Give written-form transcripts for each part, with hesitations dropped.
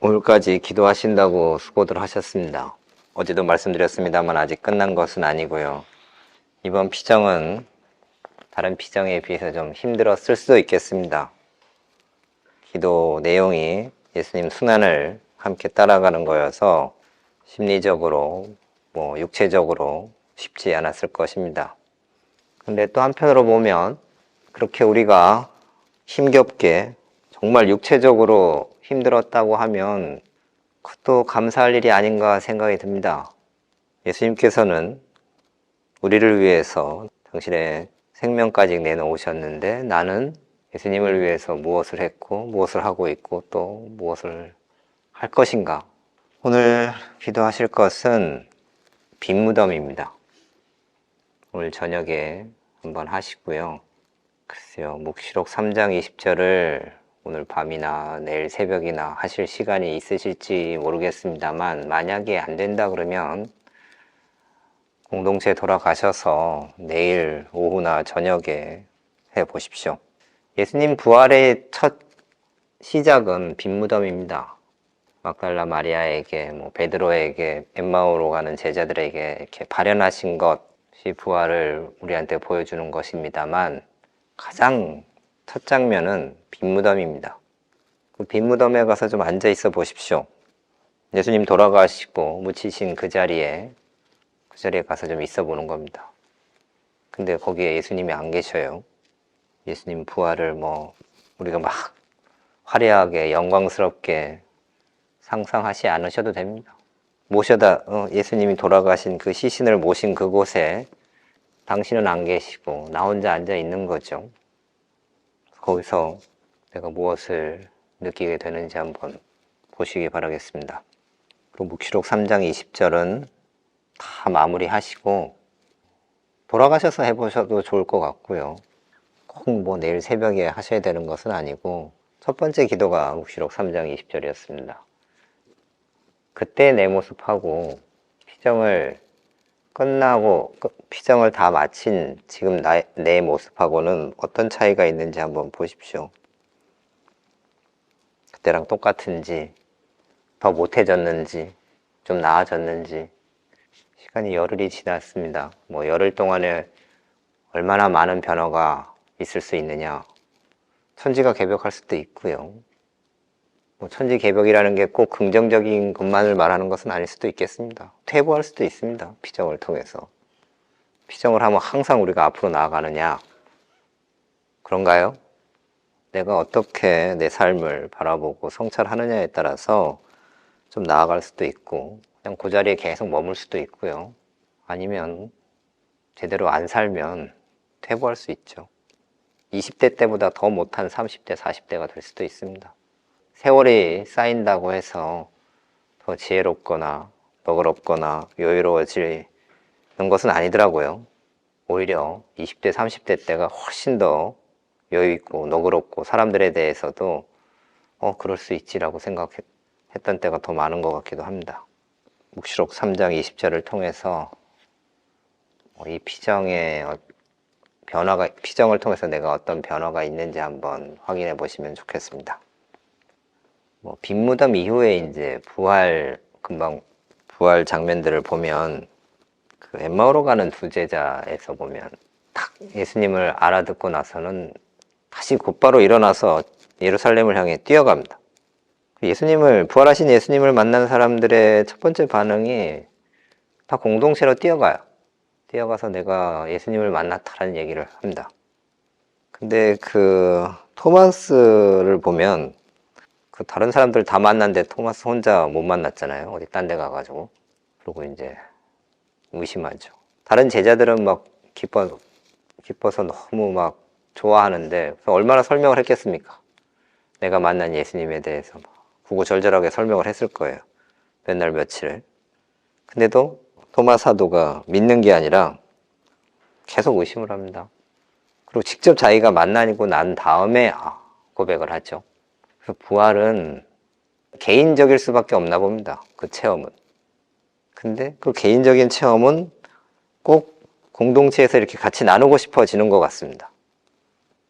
오늘까지 기도하신다고 수고들 하셨습니다. 어제도 말씀드렸습니다만 아직 끝난 것은 아니고요. 이번 피정은 다른 피정에 비해서 좀 힘들었을 수도 있겠습니다. 기도 내용이 예수님 순환을 함께 따라가는 거여서 심리적으로, 육체적으로 쉽지 않았을 것입니다. 근데 또 한편으로 보면 그렇게 우리가 힘겹게 정말 육체적으로 힘들었다고 하면 그것도 감사할 일이 아닌가 생각이 듭니다. 예수님께서는 우리를 위해서 당신의 생명까지 내놓으셨는데 나는 예수님을 위해서 무엇을 했고 무엇을 하고 있고 또 무엇을 할 것인가. 오늘 기도하실 것은 빈 무덤입니다. 오늘 저녁에 한번 하시고요. 글쎄요, 묵시록 3장 20절을 오늘 밤이나 내일 새벽이나 하실 시간이 있으실지 모르겠습니다만 만약에 안 된다 그러면 공동체 돌아가셔서 내일 오후나 저녁에 해보십시오. 예수님 부활의 첫 시작은 빈 무덤입니다. 막달라 마리아에게, 베드로에게, 엠마오로 가는 제자들에게 이렇게 발현하신 것이 부활을 우리한테 보여주는 것입니다만 가장 첫 장면은 빈 무덤입니다. 그 빈 무덤에 가서 좀 앉아 있어 보십시오. 예수님 돌아가시고 묻히신 그 자리에 가서 좀 있어 보는 겁니다. 근데 거기에 예수님이 안 계셔요. 예수님 부활을 우리가 막 화려하게 영광스럽게 상상하지 않으셔도 됩니다. 예수님이 돌아가신 그 시신을 모신 그곳에 당신은 안 계시고 나 혼자 앉아 있는 거죠. 거기서 내가 무엇을 느끼게 되는지 한번 보시기 바라겠습니다. 그리고 묵시록 3장 20절은 다 마무리하시고 돌아가셔서 해보셔도 좋을 것 같고요. 꼭 내일 새벽에 하셔야 되는 것은 아니고 첫 번째 기도가 묵시록 3장 20절이었습니다. 그때 내 모습하고 피정을 끝나고 피정을 다 마친 지금 내 모습하고는 어떤 차이가 있는지 한번 보십시오. 그때랑 똑같은지, 더 못해졌는지, 좀 나아졌는지. 시간이 열흘이 지났습니다. 열흘 동안에 얼마나 많은 변화가 있을 수 있느냐. 천지가 개벽할 수도 있고요. 천지 개벽이라는 게 꼭 긍정적인 것만을 말하는 것은 아닐 수도 있겠습니다. 퇴보할 수도 있습니다. 피정을 통해서. 피정을 하면 항상 우리가 앞으로 나아가느냐? 그런가요? 내가 어떻게 내 삶을 바라보고 성찰하느냐에 따라서 좀 나아갈 수도 있고 그냥 그 자리에 계속 머물 수도 있고요. 아니면 제대로 안 살면 퇴보할 수 있죠. 20대 때보다 더 못한 30대, 40대가 될 수도 있습니다. 세월이 쌓인다고 해서 더 지혜롭거나 너그럽거나 여유로워지는 것은 아니더라고요. 오히려 20대, 30대 때가 훨씬 더 여유있고 너그럽고 사람들에 대해서도 그럴 수 있지라고 생각했던 때가 더 많은 것 같기도 합니다. 묵시록 3장 20절을 통해서 이 피정의 피정을 통해서 내가 어떤 변화가 있는지 한번 확인해 보시면 좋겠습니다. 빈 무덤 이후에 이제 금방 부활 장면들을 보면 그 엠마오로 가는 두 제자에서 보면 딱 예수님을 알아듣고 나서는 다시 곧바로 일어나서 예루살렘을 향해 뛰어갑니다. 부활하신 예수님을 만난 사람들의 첫 번째 반응이 다 공동체로 뛰어가요. 뛰어가서 내가 예수님을 만났다라는 얘기를 합니다. 근데 그 토마스를 보면 다른 사람들 다 만났는데 토마스 혼자 못 만났잖아요. 어디 딴 데 가가지고. 그리고 이제 의심하죠. 다른 제자들은 기뻐서 너무 좋아하는데 얼마나 설명을 했겠습니까? 내가 만난 예수님에 대해서 구구절절하게 설명을 했을 거예요. 몇 날 며칠. 근데도 토마 사도가 믿는 게 아니라 계속 의심을 합니다. 그리고 직접 자기가 만나고 난 다음에 고백을 하죠. 그래서 부활은 개인적일 수밖에 없나 봅니다. 그 체험은. 근데 그 개인적인 체험은 꼭 공동체에서 이렇게 같이 나누고 싶어지는 것 같습니다.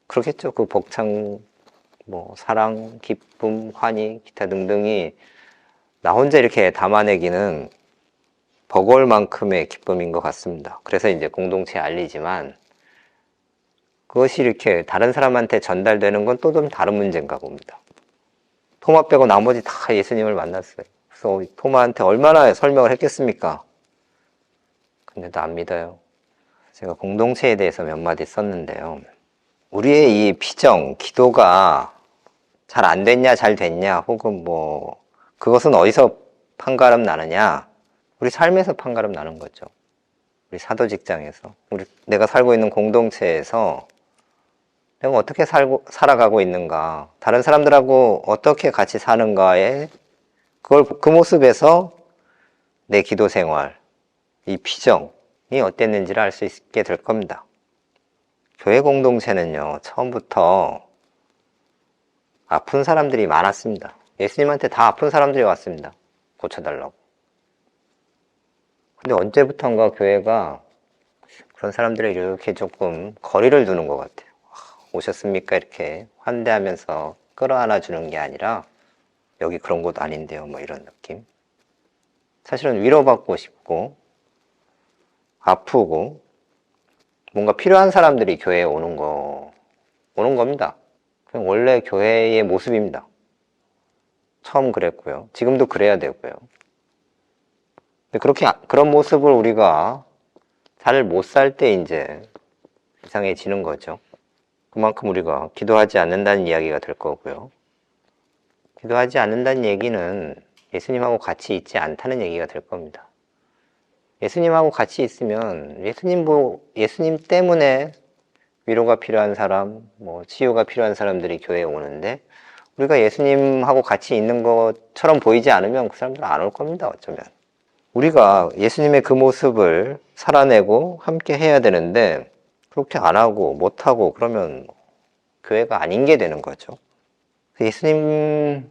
그렇겠죠. 그 벅찬 사랑, 기쁨, 환희, 기타 등등이 나 혼자 이렇게 담아내기는 버거울 만큼의 기쁨인 것 같습니다. 그래서 이제 공동체에 알리지만 그것이 이렇게 다른 사람한테 전달되는 건 또 좀 다른 문제인가 봅니다. 토마 빼고 나머지 다 예수님을 만났어요. 그래서 토마한테 얼마나 설명을 했겠습니까? 근데도 안 믿어요. 제가 공동체에 대해서 몇 마디 썼는데요. 우리의 이 피정, 기도가 잘 안 됐냐, 잘 됐냐, 혹은 뭐 그것은 어디서 판가름 나느냐? 우리 삶에서 판가름 나는 거죠. 우리 사도 직장에서, 내가 살고 있는 공동체에서 내가 어떻게 살아가고 있는가, 다른 사람들하고 어떻게 같이 사는가에 그 모습에서 내 기도 생활, 이 피정이 어땠는지를 알 수 있게 될 겁니다. 교회 공동체는요, 처음부터 아픈 사람들이 많았습니다. 예수님한테 다 아픈 사람들이 왔습니다. 고쳐달라고. 근데 언제부턴가 교회가 그런 사람들을 이렇게 조금 거리를 두는 것 같아요. 오셨습니까? 이렇게 환대하면서 끌어안아 주는 게 아니라 여기 그런 곳 아닌데요, 뭐 이런 느낌. 사실은 위로받고 싶고 아프고 뭔가 필요한 사람들이 교회에 오는 겁니다. 그냥 원래 교회의 모습입니다. 처음 그랬고요. 지금도 그래야 되고요. 근데 그런 모습을 우리가 잘 못 살 때 이제 이상해지는 거죠. 그만큼 우리가 기도하지 않는다는 이야기가 될 거고요. 기도하지 않는다는 얘기는 예수님하고 같이 있지 않다는 얘기가 될 겁니다. 예수님하고 같이 있으면 예수님 때문에 위로가 필요한 사람, 뭐 치유가 필요한 사람들이 교회에 오는데 우리가 예수님하고 같이 있는 것처럼 보이지 않으면 그 사람들은 안 올 겁니다. 어쩌면. 우리가 예수님의 그 모습을 살아내고 함께 해야 되는데 그렇게 안 하고 못 하고 그러면 교회가 아닌 게 되는 거죠. 예수님은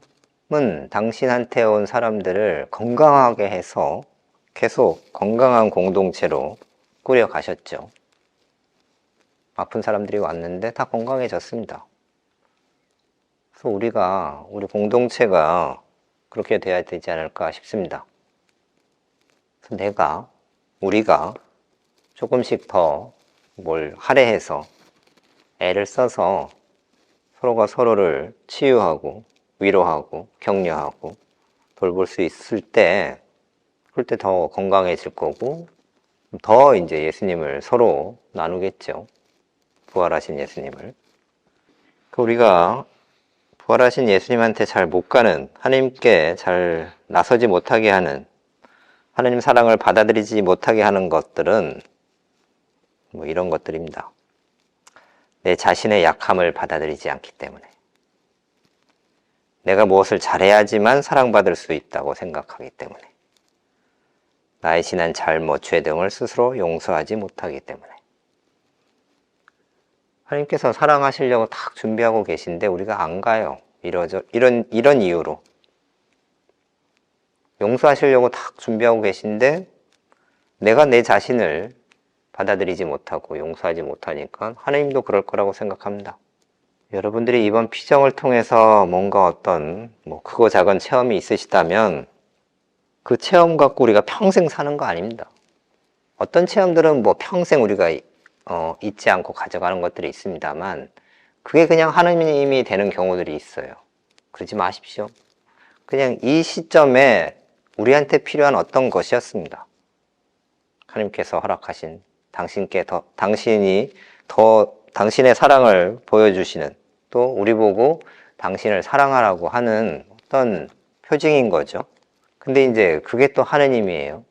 당신한테 온 사람들을 건강하게 해서 계속 건강한 공동체로 꾸려 가셨죠. 아픈 사람들이 왔는데 다 건강해졌습니다. 그래서 우리 공동체가 그렇게 돼야 되지 않을까 싶습니다. 그래서 우리가 조금씩 더 뭘 할애해서 애를 써서 서로가 서로를 치유하고 위로하고 격려하고 돌볼 수 있을 때 그럴 때 더 건강해질 거고 더 이제 예수님을 서로 나누겠죠. 부활하신 예수님을. 우리가 부활하신 예수님한테 잘 못 가는, 하나님께 잘 나서지 못하게 하는, 하나님 사랑을 받아들이지 못하게 하는 것들은 뭐 이런 것들입니다. 내 자신의 약함을 받아들이지 않기 때문에, 내가 무엇을 잘해야지만 사랑받을 수 있다고 생각하기 때문에, 나의 지난 잘못, 죄 등을 스스로 용서하지 못하기 때문에, 하나님께서 사랑하시려고 딱 준비하고 계신데 우리가 안 가요. 이런 이유로. 용서하시려고 딱 준비하고 계신데 내가 내 자신을 받아들이지 못하고 용서하지 못하니까 하나님도 그럴 거라고 생각합니다. 여러분들이 이번 피정을 통해서 뭔가 어떤 크고 작은 체험이 있으시다면 그 체험 갖고 우리가 평생 사는 거 아닙니다. 어떤 체험들은 평생 우리가 잊지 않고 가져가는 것들이 있습니다만 그게 그냥 하나님이 되는 경우들이 있어요. 그러지 마십시오. 그냥 이 시점에 우리한테 필요한 어떤 것이었습니다. 하나님께서 허락하신 당신이 당신의 사랑을 보여주시는, 또 우리 보고 당신을 사랑하라고 하는 어떤 표징인 거죠. 근데 이제 그게 또 하느님이에요.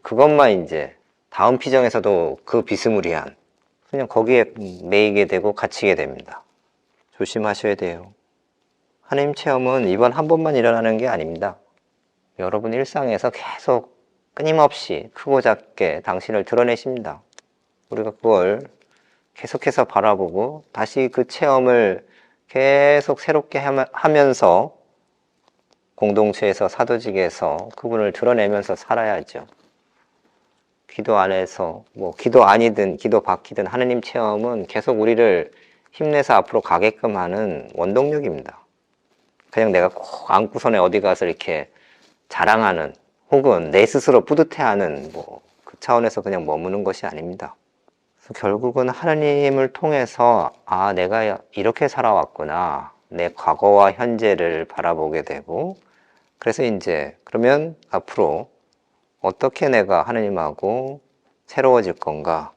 그것만 이제 다음 피정에서도 그 비스무리한 그냥 거기에 매이게 되고 갇히게 됩니다. 조심하셔야 돼요. 하나님 체험은 이번 한 번만 일어나는 게 아닙니다. 여러분 일상에서 계속 끊임없이 크고 작게 당신을 드러내십니다. 우리가 그걸 계속해서 바라보고 다시 그 체험을 계속 새롭게 하면서 공동체에서 사도직에서 그분을 드러내면서 살아야죠. 기도 안에서 기도 아니든 기도 밖이든 하느님 체험은 계속 우리를 힘내서 앞으로 가게끔 하는 원동력입니다. 그냥 내가 꼭 안고서는 어디 가서 이렇게 자랑하는 혹은 내 스스로 뿌듯해하는 그 차원에서 그냥 머무는 것이 아닙니다. 그래서 결국은 하나님을 통해서 내가 이렇게 살아왔구나. 내 과거와 현재를 바라보게 되고 그래서 이제 그러면 앞으로 어떻게 내가 하나님하고 새로워질 건가?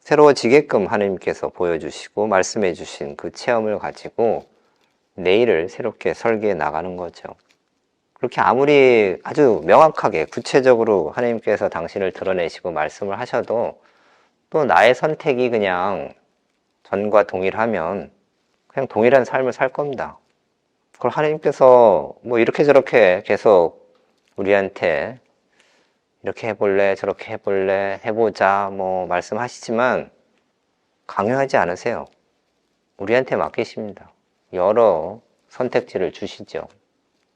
새로워지게끔 하나님께서 보여주시고 말씀해 주신 그 체험을 가지고 내일을 새롭게 설계해 나가는 거죠. 그렇게 아무리 아주 명확하게 구체적으로 하나님께서 당신을 드러내시고 말씀을 하셔도 또 나의 선택이 그냥 전과 동일하면 그냥 동일한 삶을 살 겁니다. 그걸 하나님께서 이렇게 저렇게 계속 우리한테 이렇게 해볼래 저렇게 해볼래 해보자 말씀하시지만 강요하지 않으세요. 우리한테 맡기십니다. 여러 선택지를 주시죠.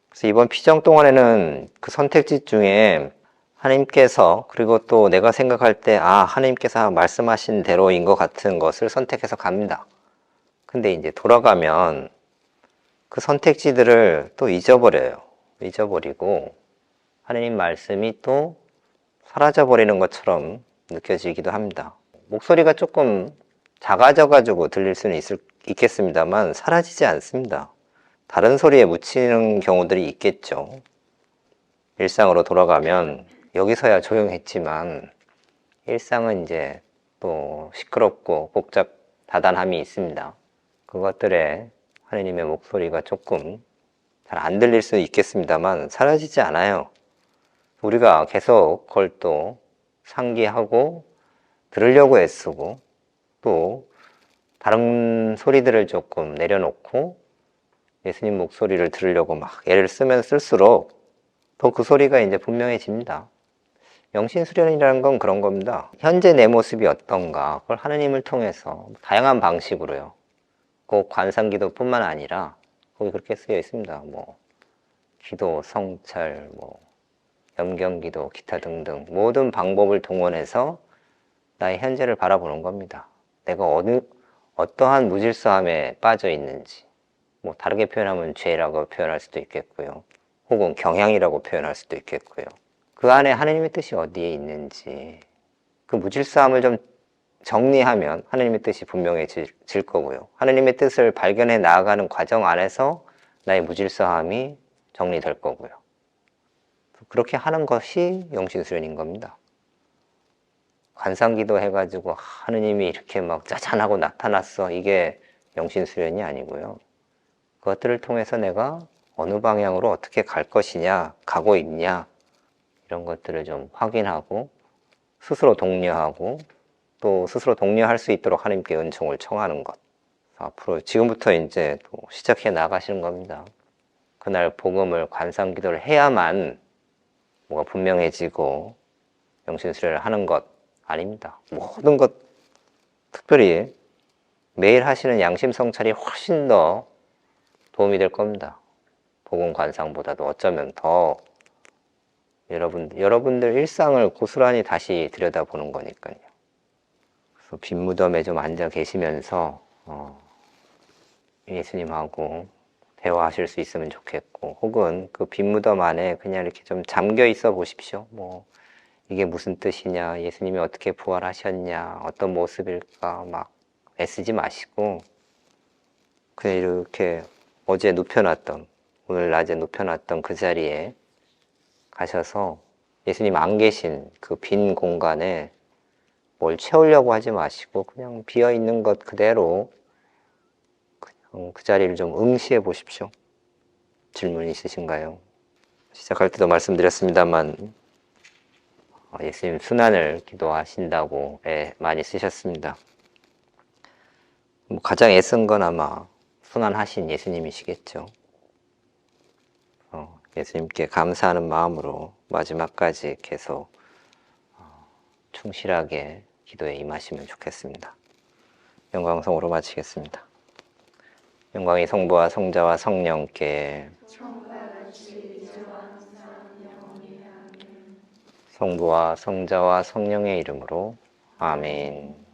그래서 이번 피정 동안에는 그 선택지 중에 하나님께서 그리고 또 내가 생각할 때 하나님께서 말씀하신 대로인 것 같은 것을 선택해서 갑니다. 근데 이제 돌아가면 그 선택지들을 또 잊어버려요. 잊어버리고 하나님 말씀이 또 사라져버리는 것처럼 느껴지기도 합니다. 목소리가 조금 작아져가지고 들릴 수는 있겠습니다만 사라지지 않습니다. 다른 소리에 묻히는 경우들이 있겠죠. 일상으로 돌아가면 여기서야 조용했지만 일상은 이제 또 시끄럽고 복잡 다단함이 있습니다. 그것들에 하나님의 목소리가 조금 잘 안 들릴 수 있겠습니다만 사라지지 않아요. 우리가 계속 그걸 또 상기하고 들으려고 애쓰고 또 다른 소리들을 조금 내려놓고 예수님 목소리를 들으려고 막 애를 쓰면 쓸수록 더 그 소리가 이제 분명해집니다. 영신수련이라는 건 그런 겁니다. 현재 내 모습이 어떤가 그걸 하나님을 통해서 다양한 방식으로요. 꼭 관상기도뿐만 아니라 거기 그렇게 쓰여 있습니다. 기도, 성찰, 염경기도, 기타 등등 모든 방법을 동원해서 나의 현재를 바라보는 겁니다. 내가 어떠한 무질서함에 빠져 있는지 다르게 표현하면 죄라고 표현할 수도 있겠고요. 혹은 경향이라고 표현할 수도 있겠고요. 그 안에 하나님의 뜻이 어디에 있는지 그 무질서함을 좀 정리하면 하나님의 뜻이 분명해질 거고요. 하나님의 뜻을 발견해 나아가는 과정 안에서 나의 무질서함이 정리될 거고요. 그렇게 하는 것이 영신수련인 겁니다. 관상기도 해가지고 하느님이 이렇게 막 짜잔하고 나타났어. 이게 영신수련이 아니고요. 그것들을 통해서 내가 어느 방향으로 어떻게 갈 것이냐, 가고 있냐 이런 것들을 좀 확인하고 스스로 독려하고 또 스스로 독려할 수 있도록 하나님께 은총을 청하는 것. 앞으로 지금부터 이제 또 시작해 나가시는 겁니다. 그날 복음을 관상기도를 해야만 뭐가 분명해지고 영신수련을 하는 것 아닙니다. 모든 것 특별히 매일 하시는 양심 성찰이 훨씬 더 도움이 될 겁니다. 복음 관상보다도 어쩌면 더 여러분들 일상을 고스란히 다시 들여다보는 거니까요. 그래서 빈 무덤에 좀 앉아 계시면서 예수님하고 대화하실 수 있으면 좋겠고, 혹은 그 빈 무덤 안에 그냥 이렇게 좀 잠겨 있어 보십시오. 이게 무슨 뜻이냐, 예수님이 어떻게 부활하셨냐, 어떤 모습일까 막 애쓰지 마시고 그냥 이렇게 어제 눕혀놨던, 오늘 낮에 눕혀놨던 그 자리에 가셔서 예수님 안 계신 그 빈 공간에 뭘 채우려고 하지 마시고 그냥 비어있는 것 그대로 그냥 그 자리를 좀 응시해 보십시오. 질문 있으신가요? 시작할 때도 말씀드렸습니다만 예수님 순환을 기도하신다고 많이 쓰셨습니다. 가장 애쓴 건 아마 순환하신 예수님이시겠죠. 예수님께 감사하는 마음으로 마지막까지 계속 충실하게 기도에 임하시면 좋겠습니다. 영광성으로 마치겠습니다. 영광이 성부와 성자와 성령께 성부와 성자와 성령의 이름으로 아멘.